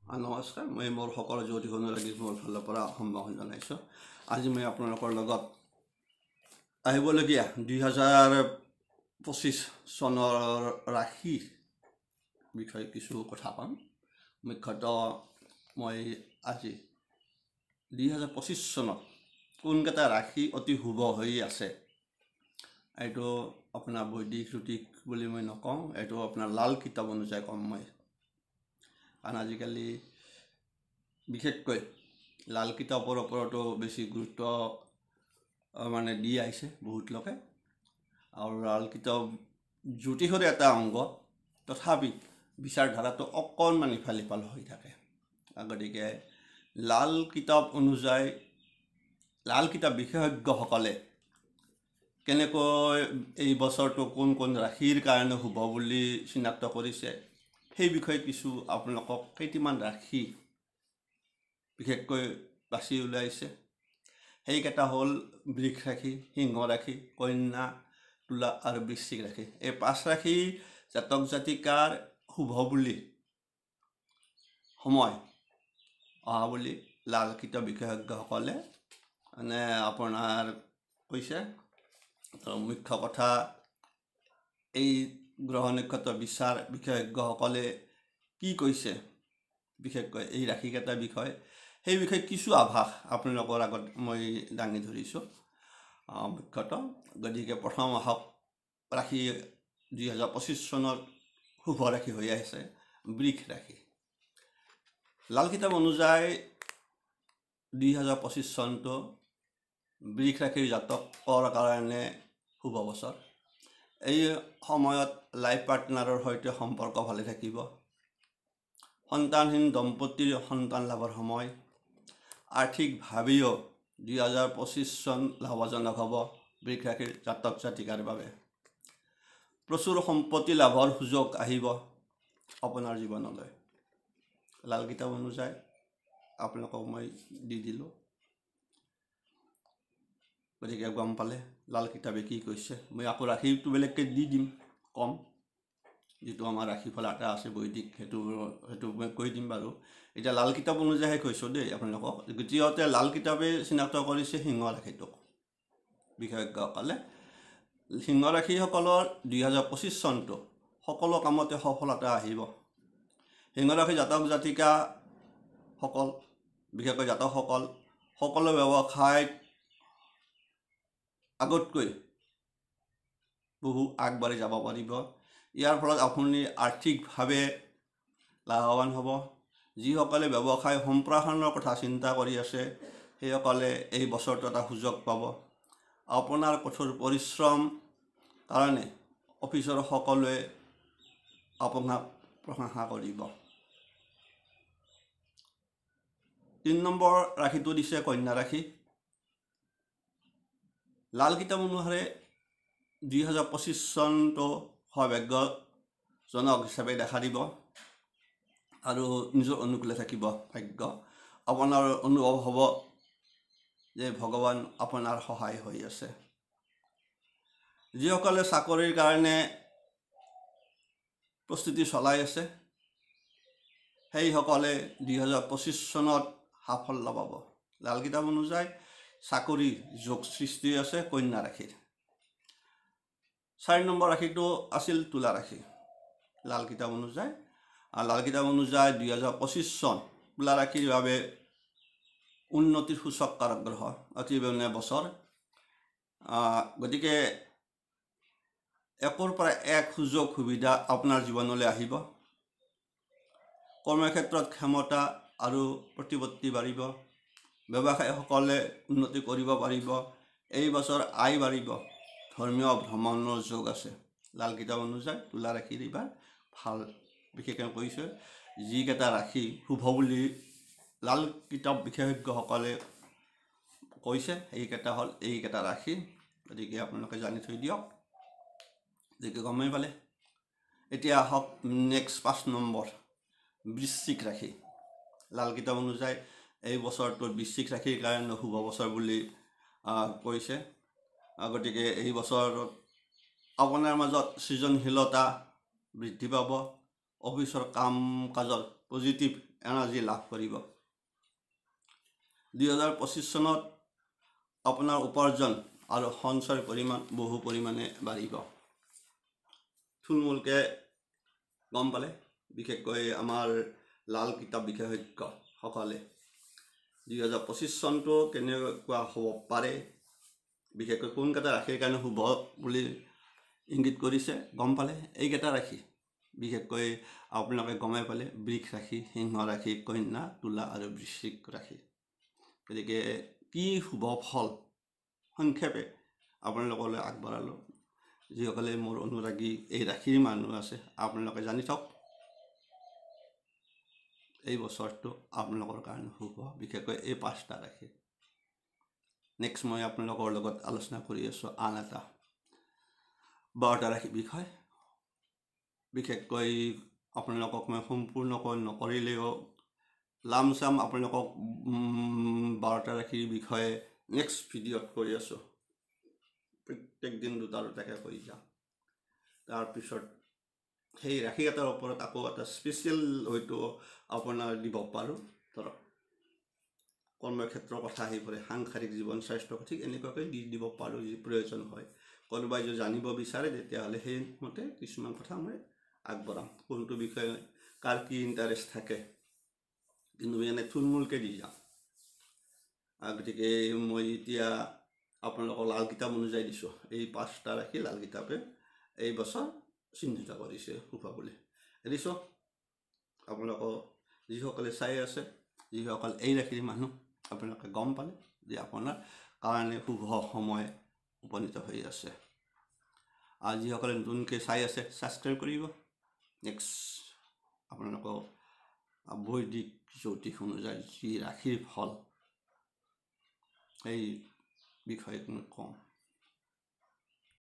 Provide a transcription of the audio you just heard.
নমস্কাৰ মই মোৰ সকলো জ্যোতি অনুৰাগী মোৰ ফালৰ পৰা সম্ভাষণ জনাইছোঁ। আজি মই আপোনালোকৰ লগত আহিবলগীয়া 2025 চনৰ ৰাশি বিষয়ে কিছু কথা ক'ম। মুখ্যতঃ মই আজি 2025 চনত কোনকেইটা ৰাশি অতি শুভ হৈ আছে, এইটো আপোনাৰ বৈদিক জ্যোতিষ বুলি মই নকওঁ, এইটো আপোনাৰ লাল কিতাপ অনুযায়ী ক'ম মই। কাৰণ আজিকালি বিশেষকৈ লাল কিতাপৰ ওপৰতো বেছি গুৰুত্ব দি আহিছে বহুত লোকে। আৰু লাল কিতাপ জ্যোতিষৰ এটা অংগ, তথাপি বিচাৰধাৰাটো অকণমান ইফাল সিফাল হৈ থাকে। গতিকে লাল কিতাপ অনুযায়ী লাল কিতাপ বিশেষজ্ঞসকলে কেনেকৈ এই বছৰটো কোন কোন ৰাশিৰ কাৰণে শুভ বুলি চিনাক্ত কৰিছে, সেই বিষয়ে কিছু আপোনালোকক কেইটামান ৰাশি বিশেষকৈ বাছি উলিয়াইছে। সেইকেইটা হ'ল বৃষ ৰাশি, সিংহ ৰাশি, কন্যা, তুলা আৰু বৃশ্চিক ৰাশি। এই 5 ৰাশি জাতক জাতিকাৰ শুভ বুলি সময় অহা বুলি লাল কিতাপ বিশেষজ্ঞসকলে আপোনাৰ কৈছে। মুখ্য কথা, এই গ্ৰহ নক্ষত্ৰ বিচাৰ বিশেষজ্ঞসকলে কি কৈছে বিশেষকৈ এই ৰাশিকেইটাৰ বিষয়ে, সেই বিষয়ে কিছু আভাস আপোনালোকৰ আগত মই দাঙি ধৰিছোঁ মুখ্যতঃ। গতিকে প্ৰথম আহক ৰাশি 2025 চনত শুভ ৰাশি হৈ আছে বৃষ ৰাশি। লাল কিতাপ অনুযায়ী 2025 চনটো বৃষ ৰাশিৰ জাতকৰ কাৰণে শুভ বছৰ। এই সময়ত লাইফ পাৰ্টনাৰৰ সৈতে সম্পৰ্ক ভালে থাকিব। সন্তানহীন দম্পতীৰ সন্তান লাভৰ সময়। আৰ্থিকভাৱেও 2025 চন লাভজনক হ'ব বৃষ ৰাশিৰ জাতক জাতিকাৰ বাবে। প্ৰচুৰ সম্পত্তি লাভৰ সুযোগ আহিব আপোনাৰ জীৱনলৈ। লাল কিতাপ অনুযায়ী আপোনালোকক মই দি দিলোঁ। গতিকে গম পালে লাল কিতাপে কি কৈছে। মই আকৌ ৰাশিটো বেলেগকৈ দি দিম, কম যিটো আমাৰ ৰাশিফল এটা আছে বৈদিক, সেইটো মই কৈ দিম বাৰু। এতিয়া লাল কিতাপ অনুযায়ী কৈছোঁ দেই আপোনালোকক। দ্বিতীয়তে লাল কিতাপে চিনাক্ত কৰিছে সিংহ ৰাশিটোক বিশেষজ্ঞসকলে। সিংহ ৰাশিসকলৰ 2025 চনটো সকলো কামতে সফলতা আহিব। সিংহ ৰাশি জাতক জাতিকাসকল, বিশেষকৈ জাতকসকল সকলো ব্যৱসায়ত আগতকৈ বহু আগবাঢ়ি যাব পাৰিব। ইয়াৰ ফলত আপুনি আৰ্থিকভাৱে লাভৱান হ'ব। যিসকলে ব্যৱসায় সম্প্ৰসাৰণৰ কথা চিন্তা কৰি আছে, সেইসকলে এই বছৰটো এটা সুযোগ পাব। আপোনাৰ কঠোৰ পৰিশ্ৰম কাৰণে অফিচৰ সকলোৱে আপোনাক প্ৰশংসা কৰিব। 3 নম্বৰ ৰাশিটো দিছে কন্যা ৰাশি। লাল কিতাপ অনুসাৰে 2025 চনটো সৌভাগ্যজনক হিচাপে দেখা দিব আৰু নিজৰ অনুকূলে থাকিব ভাগ্য। আপোনাৰ অনুভৱ হ'ব যে ভগৱান আপোনাৰ সহায় হৈ আছে। যিসকলে চাকৰিৰ কাৰণে প্ৰস্তুতি চলাই আছে, সেইসকলে 2025 চনত সাফল্য পাব। লাল কিতাপ অনুযায়ী চাকৰি যোগ সৃষ্টি আছে কন্যা ৰাশিৰ। 4 নম্বৰ ৰাশিটো আছিল তুলা ৰাশি। লাল কিতাপ অনুযায়ী 2025 চন তুলা ৰাশিৰ বাবে উন্নতিৰ সূচক কাৰক গ্ৰহ, অতি বেঙুনীয়া বছৰ। গতিকে একৰ পৰা এক সুযোগ সুবিধা আপোনাৰ জীৱনলৈ আহিব। কৰ্মক্ষেত্ৰত ক্ষমতা আৰু প্ৰতিপত্তি বাঢ়িব। ব্যৱসায়ীসকলে উন্নতি কৰিব পাৰিব। এই বছৰ আয় বাঢ়িব। ধৰ্মীয় ভ্ৰমণৰ যোগ আছে। লাল কিতাপ অনুযায়ী তুলা ৰাশিৰ এইবাৰ ভাল। বিশেষকৈ কৈছে যিকেইটা ৰাশি শুভ বুলি লাল কিতাপ বিশেষজ্ঞসকলে কৈছে, সেইকেইটা হ'ল এইকেইটা ৰাশি। গতিকে আপোনালোকে জানি থৈ দিয়ক, গতিকে গমেই পালে। এতিয়া আহক নেক্সট 5 নম্বৰ বৃশ্চিক ৰাশি। লাল কিতাপ অনুযায়ী এই বছৰটো বৃশ্চিক ৰাশিৰ কাৰণে শুভ বছৰ বুলি কৈছে। গতিকে এই বছৰত আপোনাৰ মাজত সৃজনশীলতা বৃদ্ধি পাব। অফিচৰ কাম কাজত পজিটিভ এনাৰ্জি লাভ কৰিব। 2025 চনত আপোনাৰ উপাৰ্জন আৰু সঞ্চয়ৰ পৰিমাণ বহু পৰিমাণে বাঢ়িব। থুলমূলকৈ গম পালে, বিশেষকৈ আমাৰ লাল কিতাপ বিশেষজ্ঞসকলে 2025 চনটো কেনেকুৱা হ'ব পাৰে, বিশেষকৈ কোনকেইটা ৰাশিৰ কাৰণে শুভ বুলি ইংগিত কৰিছে গম পালে। এইকেইটা ৰাশি বিশেষকৈ আপোনালোকে গমে পালে, বৃষ ৰাশি, সিংহ ৰাশি, কন্যা, তুলা আৰু বৃশ্চিক ৰাশি। গতিকে কি শুভ ফল সংক্ষেপে আপোনালোকলৈ আগবঢ়ালোঁ। যিসকলে মোৰ অনুৰাগী এই ৰাশিৰ মানুহ আছে, আপোনালোকে জানি থওক এই বছৰটো আপোনালোকৰ কাৰণে শুভ, বিশেষকৈ এই 5টা ৰাশি। নেক্সট মই আপোনালোকৰ লগত আলোচনা কৰি আছোঁ আন এটা 12টা ৰাশিৰ বিষয়। বিশেষকৈ আপোনালোকক মই সম্পূৰ্ণকৈ নকৰিলেও লামচাম আপোনালোকক 12টা ৰাশিৰ বিষয়ে নেক্সট ভিডিঅ'ত কৰি আছোঁ। প্ৰত্যেক দিন দুটা দুটাকৈ কৰি যাম। তাৰপিছত সেই ৰাশিকেইটাৰ ওপৰত আকৌ এটা স্পেচিয়েল হয়তো আপোনাৰ দিব পাৰোঁ। ধৰক কৰ্মক্ষেত্ৰৰ কথা আহি পৰে, সাংসাৰিক জীৱন, স্বাস্থ্য, ঠিক এনেকুৱাকৈ দিব পাৰোঁ যি প্ৰয়োজন হয়। কোনোবাই যদি জানিব বিচাৰে তেতিয়াহ'লে সেইমতে কিছুমান কথা মই আগবঢ়াম। কোনটো বিষয়ে কাৰ কি ইণ্টাৰেষ্ট থাকে, কিন্তু এনে থুলমূলকৈ দি যাম। গতিকে মই এতিয়া আপোনালোকক লাল কিতাপ অনুযায়ী দিছোঁ। এই 5টা ৰাশি লাল কিতাপে এই বছৰ চিহ্নিত কৰিছে শুভ বুলি দিছোঁ। আপোনালোকক যিসকলে চাই আছে, যিসকল এই ৰাশিৰ মানুহ, আপোনালোকে গম পালে যে আপোনাৰ কাৰণে শুভ সময় উপনীত হৈ আছে। আৰু যিসকলে নতুনকৈ চাই আছে, ছাবস্ক্ৰাইব কৰিব। নেক্সট আপোনালোকক বৈদিক জ্যোতিষ অনুযায়ী যি ৰাশিৰ ফল সেই বিষয়ে মই কওঁ।